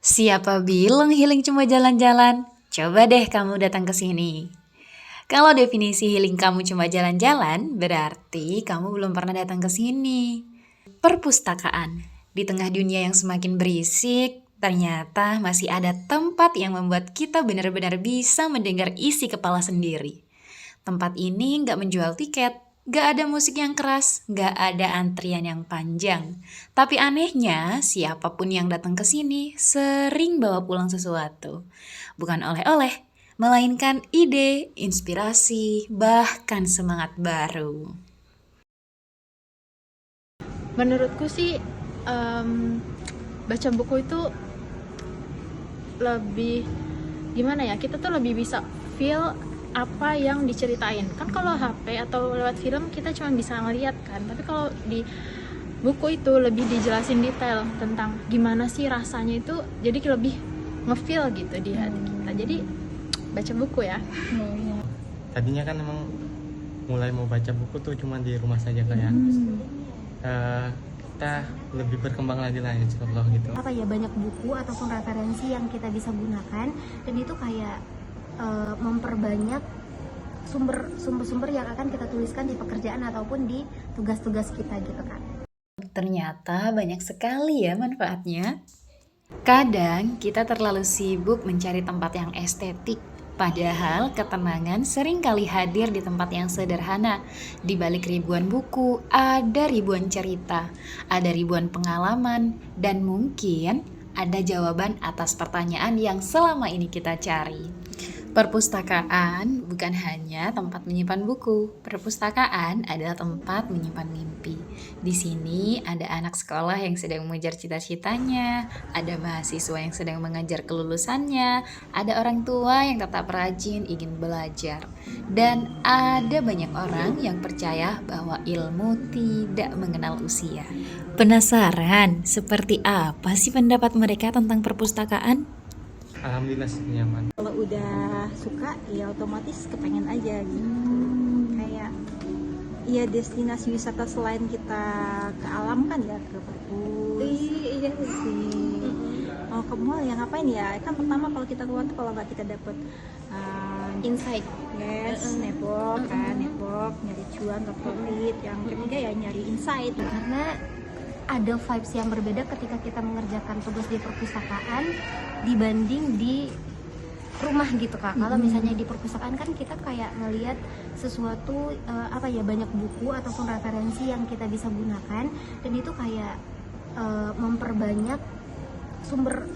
Siapa bilang healing cuma jalan-jalan? Coba deh kamu datang ke sini. Kalau definisi healing kamu cuma jalan-jalan, berarti kamu belum pernah datang ke sini. Perpustakaan. Di tengah dunia yang semakin berisik, ternyata masih ada tempat yang membuat kita benar-benar bisa mendengar isi kepala sendiri. Tempat ini nggak menjual tiket, nggak ada musik yang keras, nggak ada antrian yang panjang. Tapi anehnya, siapapun yang datang ke sini sering bawa pulang sesuatu. Bukan oleh-oleh, melainkan ide, inspirasi, bahkan semangat baru. Menurutku sih baca buku itu lebih gimana ya, kita tuh lebih bisa feel apa yang diceritain. Kan kalau HP atau lewat film kita cuma bisa ngeliat kan, tapi kalau di buku itu lebih dijelasin detail tentang gimana sih rasanya, itu jadi lebih ngefeel gitu di hati kita. Jadi baca buku ya. Tadinya kan emang mulai mau baca buku tuh cuma di rumah saja kayak kita lebih berkembang lagi lah insya Allah gitu. Apa ya, banyak buku ataupun referensi yang kita bisa gunakan, dan itu kayak memperbanyak sumber-sumber yang akan kita tuliskan di pekerjaan ataupun di tugas-tugas kita gitu kan. Ternyata banyak sekali ya manfaatnya. Kadang kita terlalu sibuk mencari tempat yang estetik, padahal ketenangan sering kali hadir di tempat yang sederhana. Di balik ribuan buku, ada ribuan cerita, ada ribuan pengalaman, dan mungkin ada jawaban atas pertanyaan yang selama ini kita cari. Perpustakaan bukan hanya tempat menyimpan buku. Perpustakaan adalah tempat menyimpan mimpi. Di sini ada anak sekolah yang sedang mengejar cita-citanya, ada mahasiswa yang sedang mengejar kelulusannya, ada orang tua yang tetap rajin ingin belajar, dan ada banyak orang yang percaya bahwa ilmu tidak mengenal usia. Penasaran seperti apa sih pendapat mereka tentang perpustakaan? Alhamdulillah sih nyaman. Kalau udah suka ya otomatis kepengen aja gitu. Kayak ya destinasi wisata selain kita ke alam kan ya ke perpus. Iya sih. Mau ke mall ya ngapain ya? Kan pertama kalau kita keluar tuh kalau nggak kita dapet Insight. network kan, network nyari cuan atau profit. Yang ketiga ya nyari insight. Karena ada vibes yang berbeda ketika kita mengerjakan tugas di perpustakaan dibanding di rumah gitu Kak. Kalau misalnya di perpustakaan kan kita kayak ngelihat sesuatu banyak buku ataupun referensi yang kita bisa gunakan, dan itu kayak memperbanyak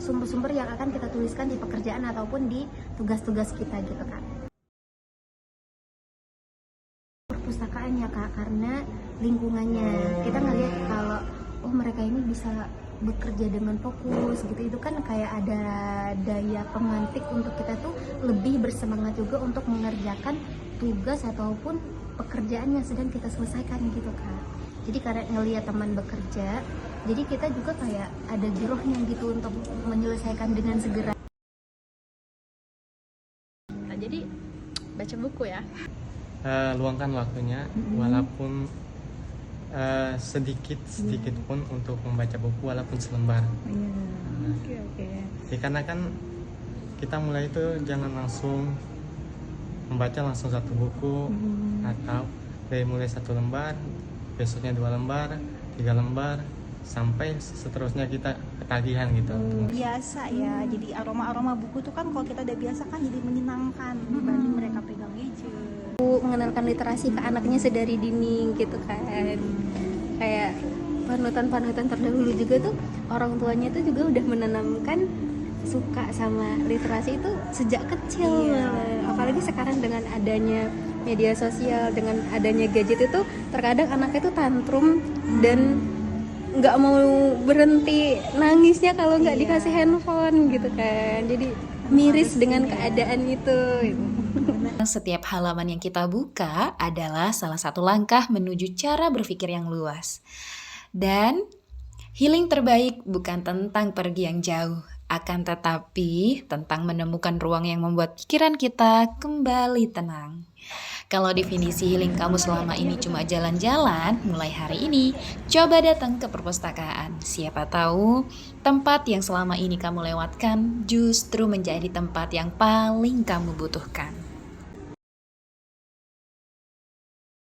sumber-sumber yang akan kita tuliskan di pekerjaan ataupun di tugas-tugas kita gitu kan. Perpustakaan ya Kak, karena lingkungannya kita ngelihat kalau mereka ini bisa bekerja dengan fokus gitu, itu kan kayak ada daya pemantik untuk kita tuh lebih bersemangat juga untuk mengerjakan tugas ataupun pekerjaan yang sedang kita selesaikan gitu Kak. Jadi karena ngelihat teman bekerja, jadi kita juga kayak ada girohnya gitu untuk menyelesaikan dengan segera. Nah, jadi baca buku ya. Luangkan waktunya walaupun sedikit pun untuk membaca buku walaupun selembar. Ya, karena kan kita mulai itu jangan langsung membaca langsung satu buku, atau dari mulai satu lembar, besoknya 2 lembar, 3 lembar, sampai seterusnya kita ketagihan gitu. Biasa ya, jadi aroma buku tuh kan kalau kita udah biasa kan jadi menyenangkan dibanding mereka pegang gadget. Mengenalkan literasi ke anaknya sedari dini gitu kan. Kayak panutan terdahulu juga tuh orang tuanya tuh juga udah menanamkan suka sama literasi itu sejak kecil. Apalagi sekarang dengan adanya media sosial, dengan adanya gadget itu terkadang anaknya tuh tantrum dan nggak mau berhenti nangisnya kalau nggak dikasih handphone gitu kan. Jadi miris dengan keadaan itu. Setiap halaman yang kita buka adalah salah satu langkah menuju cara berpikir yang luas. Dan healing terbaik bukan tentang pergi yang jauh, akan tetapi tentang menemukan ruang yang membuat pikiran kita kembali tenang. Kalau definisi healing kamu selama ini cuma jalan-jalan, mulai hari ini coba datang ke perpustakaan. Siapa tahu tempat yang selama ini kamu lewatkan justru menjadi tempat yang paling kamu butuhkan.